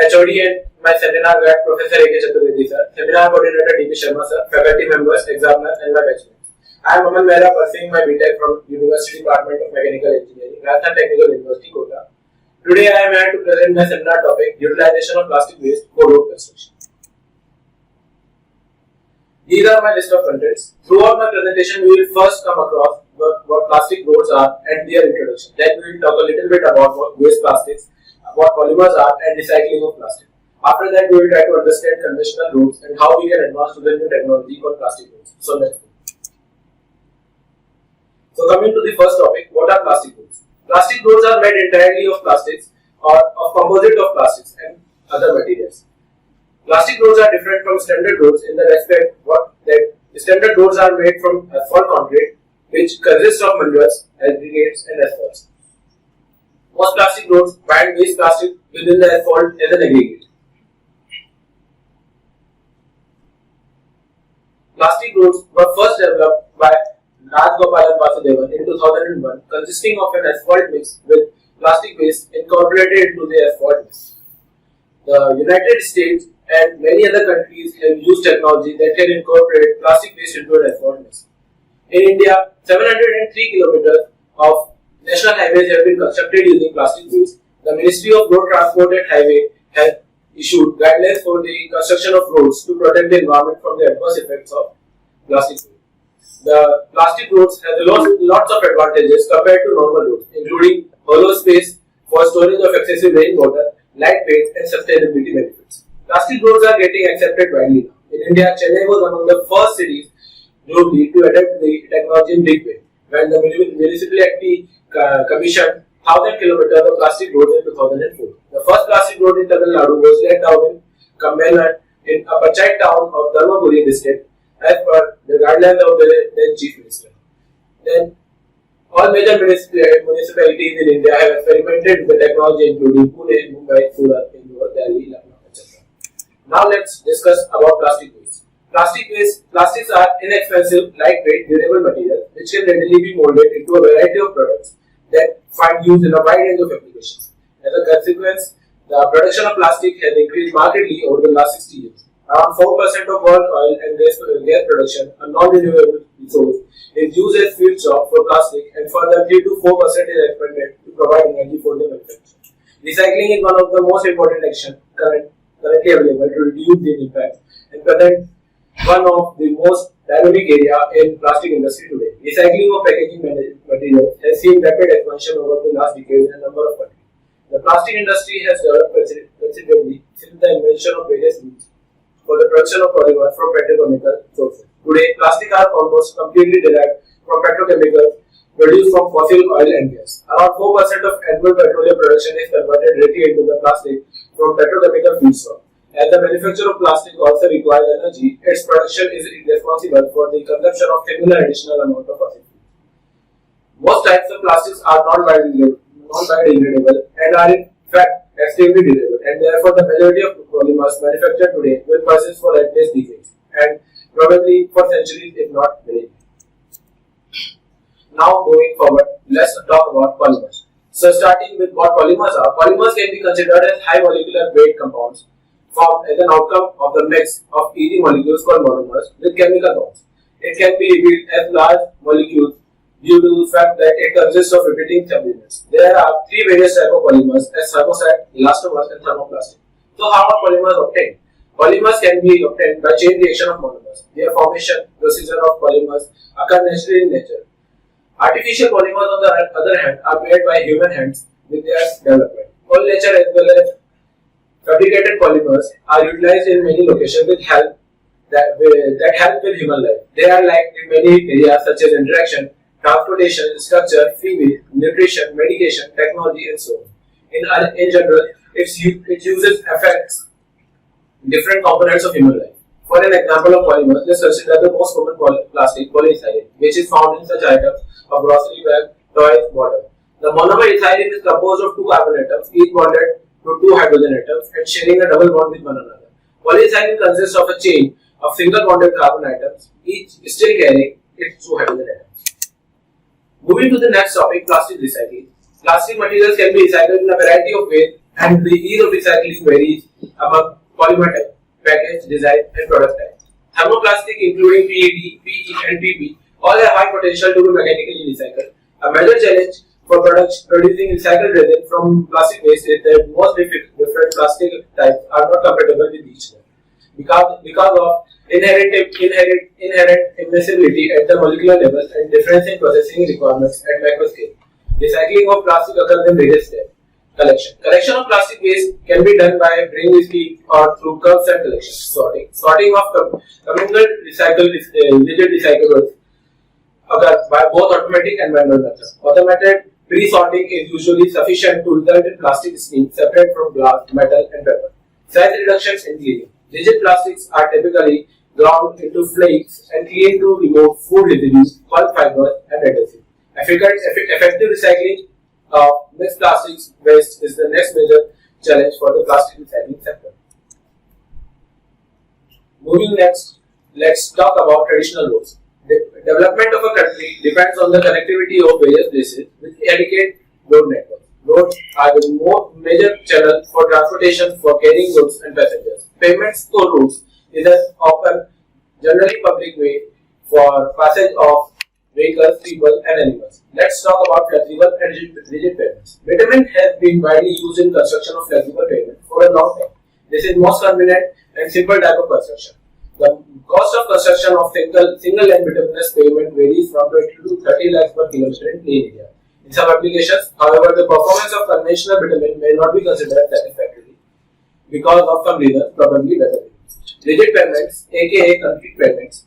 HOD and my seminar guide Professor A.K. Chaturvedi sir, seminar coordinator D.P. Sharma sir, faculty members, examiners and my batchmates. I am Aman Mehra, pursuing my B.Tech from University Department of Mechanical Engineering, Rajasthan Technical University, Kota. Today I am here to present my seminar topic, Utilization of Plastic Waste for Road Construction. These are my list of contents. Throughout my presentation, we will first come across what plastic roads are and their introduction. Then we will talk a little bit about what waste plastics, what polymers are and recycling of plastic. After that, we will try to understand conventional roads and how we can advance to the new technology called plastic roads. So let's go. So coming to the first topic, what are plastic roads? Plastic roads are made entirely of plastics or of composite of plastics and other materials. Plastic roads are different from standard roads in the respect that standard roads are made from asphalt concrete, which consists of minerals, aggregates, and asphalts. Most plastic roads bind waste plastic within the asphalt as an aggregate. Plastic roads were first developed by Rajgopalan Vasudevan in 2001, consisting of an asphalt mix with plastic waste incorporated into the asphalt mix. The United States and many other countries have used technology that can incorporate plastic waste into an asphalt mix. In India, 703 kilometers of national highways have been constructed using plastic waste. The Ministry of Road Transport and Highway has issued guidelines for the construction of roads to protect the environment from the adverse effects of plastic waste. The plastic roads have lots of advantages compared to normal roads, including hollow space for storage of excessive rainwater, lightweight, and sustainability benefits. Plastic roads are getting accepted widely now. In India, Chennai was among the first cities globally to adopt the technology in big way, when the municipality commissioned 1,000 kilometers of plastic roads in 2004. The first plastic road in Tamil Nadu was laid down in Kambelan in a Panchayat town of Dharmapuri district as per the guidelines of the then Chief Minister. Then, all major municipalities in India have experimented with the technology including Pune, Mumbai, Surat, Indore, Delhi, Lucknow, etc. Now let's discuss about plastic waste. Plastics are inexpensive, lightweight, durable materials which can readily be molded into a variety of products that find use in a wide range of applications. As a consequence, the production of plastic has increased markedly over the last 60 years. Around 4% of world oil and gas production, a non-renewable resource, is used as feedstock for plastic, and further 3 to 4% is expended to provide energy for the manufacture. Recycling is one of the most important actions currently available to reduce the impact and present one of the most dynamic area in plastic industry today. Recycling of packaging materials has seen rapid expansion over the last decade in a number of countries. The plastic industry has developed considerably since the invention of various means for the production of polymers from petrochemical sources. Today, plastic are almost completely derived from petrochemicals produced from fossil oil and gas. Around 4% of annual petroleum production is converted directly into the plastic from petrochemical feedstock. As the manufacture of plastic also requires energy, its production is responsible for the consumption of similar additional amount of fossil fuels. Most types of plastics are non-biodegradable and are in fact extremely durable, and therefore the majority of polymers manufactured today will persist for at least decades and probably for centuries if not millennia. Now moving forward, let's talk about polymers. So starting with what polymers are, polymers can be considered as high molecular weight compounds formed as an outcome of the mix of easy molecules called monomers with chemical bonds. It can be revealed as large molecules due to the fact that it consists of repeating subunits. There are three various types of polymers as thermoset, elastomers, and thermoplastic. So how are polymers obtained? Polymers can be obtained by chain reaction of monomers. Their formation procedure of polymers occur naturally in nature. Artificial polymers on the other hand are made by human hands with their development. All nature as well as fabricated polymers are utilized in many locations that help with human life. They are like in many areas such as interaction, transportation, structure, fuel, nutrition, medication, technology, and so on. In general, it uses affects different components of human life. For an example of polymers, let's consider the most common plastic, polyethylene, which is found in such items of grocery bag, toys, bottle. The monomer ethylene is composed of two carbon atoms, each bonded to two hydrogen atoms and sharing a double bond with one another. Polyethylene consists of a chain of single bonded carbon atoms, each still carrying its two hydrogen atoms. Moving to the next topic, plastic recycling. Plastic materials can be recycled in a variety of ways, and the ease of recycling varies among polymer type, package, design, and product type. Thermoplastic, including PET, PE, and PP, all have high potential to be mechanically recycled. A major challenge for producing recycled resin from plastic waste is that most different plastic types are not compatible with each other because of inherent immiscibility at the molecular level and difference in processing requirements at macro scale. Recycling of plastic occurs in various steps. Collection of plastic waste can be done by bring speed or through curbside collection. Sorting of communal rigid recyclables occurs by both automatic and manual methods. Automated pre-sorting is usually sufficient to result in plastic streams separate from glass, metal, and paper. Size reductions in cleaning. Rigid plastics are typically ground into flakes and cleaned to remove food residues, pulp fibers, and adhesives. Effective recycling of mixed plastics waste is the next major challenge for the plastic recycling sector. Moving next, let's talk about traditional roads. The development of a country depends on the connectivity of various places with adequate road networks. Roads are the more major channel for transportation for carrying goods and passengers. Payments to roads is an often generally public way for passage of vehicles, people, and animals. Let's talk about flexible and rigid payments. Bitumen has been widely used in construction of flexible pavement for a long time. This is most convenient and simple type of construction. The cost of construction of single line bituminous pavement varies from 20 to 30 lakhs per kilometer in plain area. In some applications, however, the performance of conventional bitumen may not be considered satisfactory because of some reasons, probably weather. Rigid pavements, aka concrete pavements,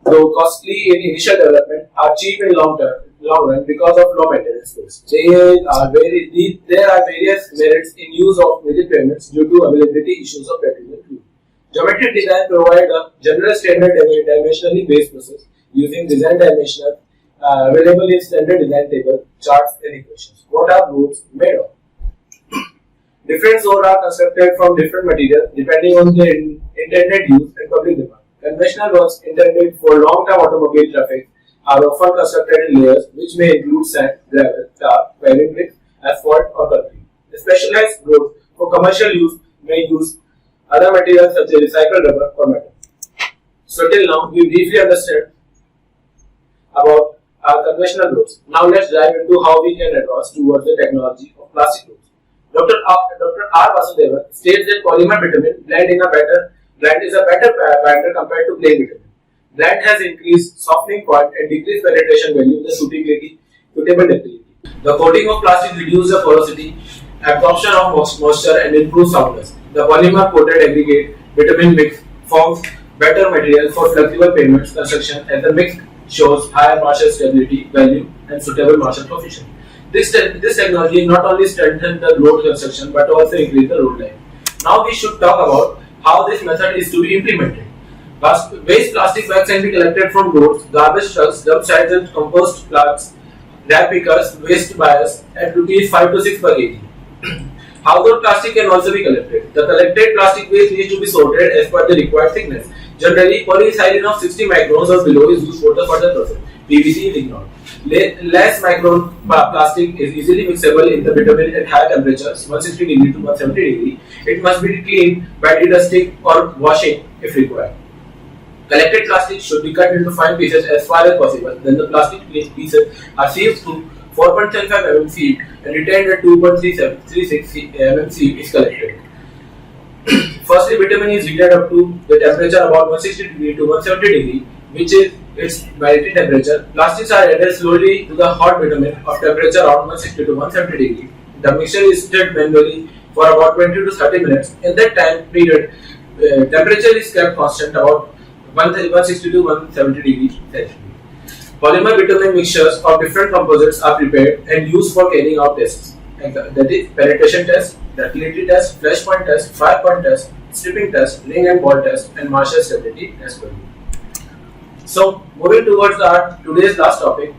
though costly in initial development, are cheap in long run because of low maintenance costs. There are various merits in use of rigid pavements due to availability issues of petroleum fuel. Geometric design provides a general standard dimensionally based process using design dimensional available in standard design table, charts, and equations. What are roads made of? Different roads are constructed from different materials depending on their intended use and public demand. Conventional roads intended for long-term automobile traffic are often constructed in layers which may include sand, gravel, tar, paving bricks, asphalt, or concrete. The specialized roads for commercial use may use other materials such as recycled rubber or metal. So till now, we briefly understand about our conventional roads. Now let's dive into how we can advance towards the technology of plastic roads. Dr. R. Vasudevan states that polymer bitumen blend is a better binder compared to plain bitumen. Blend has increased softening point and decreased penetration value with the suitable ductility. The coating of plastic reduces the porosity, absorption of moisture, and improves soundness. The polymer coated aggregate bitumen mix forms better material for flexible pavement construction as the mix shows higher partial stability value and suitable partial coefficient. This technology not only strengthens the road construction but also increases the road life. Now we should talk about how this method is to be implemented. Waste plastic bags can be collected from roads, garbage trucks, dump sites, and compost plants, rag pickers, waste buyers at rupees 5 to 6 per kg. Household plastic can also be collected. The collected plastic waste needs to be sorted as per the required thickness. Generally, polyethylene of 60 microns or below is used for the further process. PVC is ignored. Less micron plastic is easily mixable in the bitumen at high temperatures, 160 degree to 170 degree. It must be cleaned by de-dusting or washing if required. Collected plastic should be cut into fine pieces as far as possible. Then the plastic pieces are sieved through 4.75 mm sieve and retained at 2.36 mm sieve is collected. Firstly, bitumen is heated up to the temperature about 160 degree to 170 degree, which is its melting temperature. Plastics are added slowly to the hot bitumen of temperature around 160 to 170 degree. The mixture is stirred manually for about 20 to 30 minutes. In that time period, temperature is kept constant about 160 to 170 degrees Celsius. Polymer bitumen mixtures of different composites are prepared and used for carrying out tests. That is penetration test, ductility test, flash point test, fire point test, stripping test, ring and ball test, and Marshall stability test. So, moving towards today's last topic,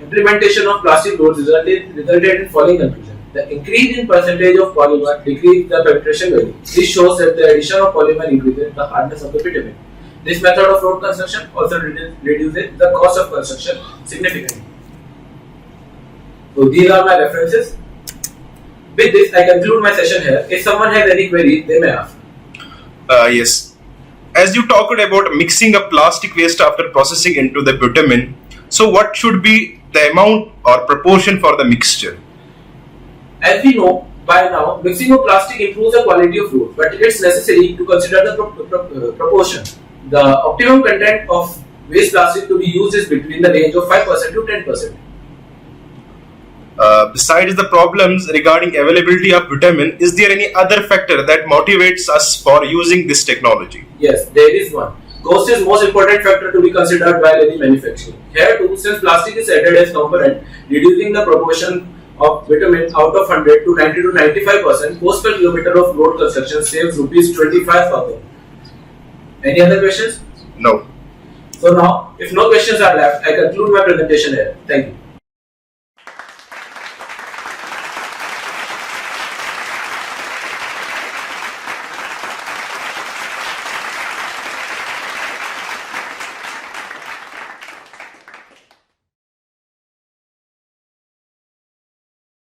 implementation of plastic roads resulted in following conclusion. The increase in percentage of polymer decreased the penetration value. This shows that the addition of polymer increases the hardness of the bitumen. This method of road construction also reduces the cost of construction significantly. So, these are my references. With this, I conclude my session here. If someone has any queries, they may ask. Yes. As you talked about mixing a plastic waste after processing into the bitumen, so what should be the amount or proportion for the mixture? As we know by now, mixing of plastic improves the quality of road, but it's necessary to consider the proportion. The optimum content of waste plastic to be used is between the range of 5% to 10%. Besides the problems regarding availability of bitumen, is there any other factor that motivates us for using this technology? Yes, there is one. Cost is most important factor to be considered while any manufacturing. Here too, since plastic is added as component, reducing the proportion of bitumen out of 100 to 90 to 95%, cost per kilometer of road construction saves rupees 25,000. Any other questions? No. So now, if no questions are left, I conclude my presentation here. Thank you.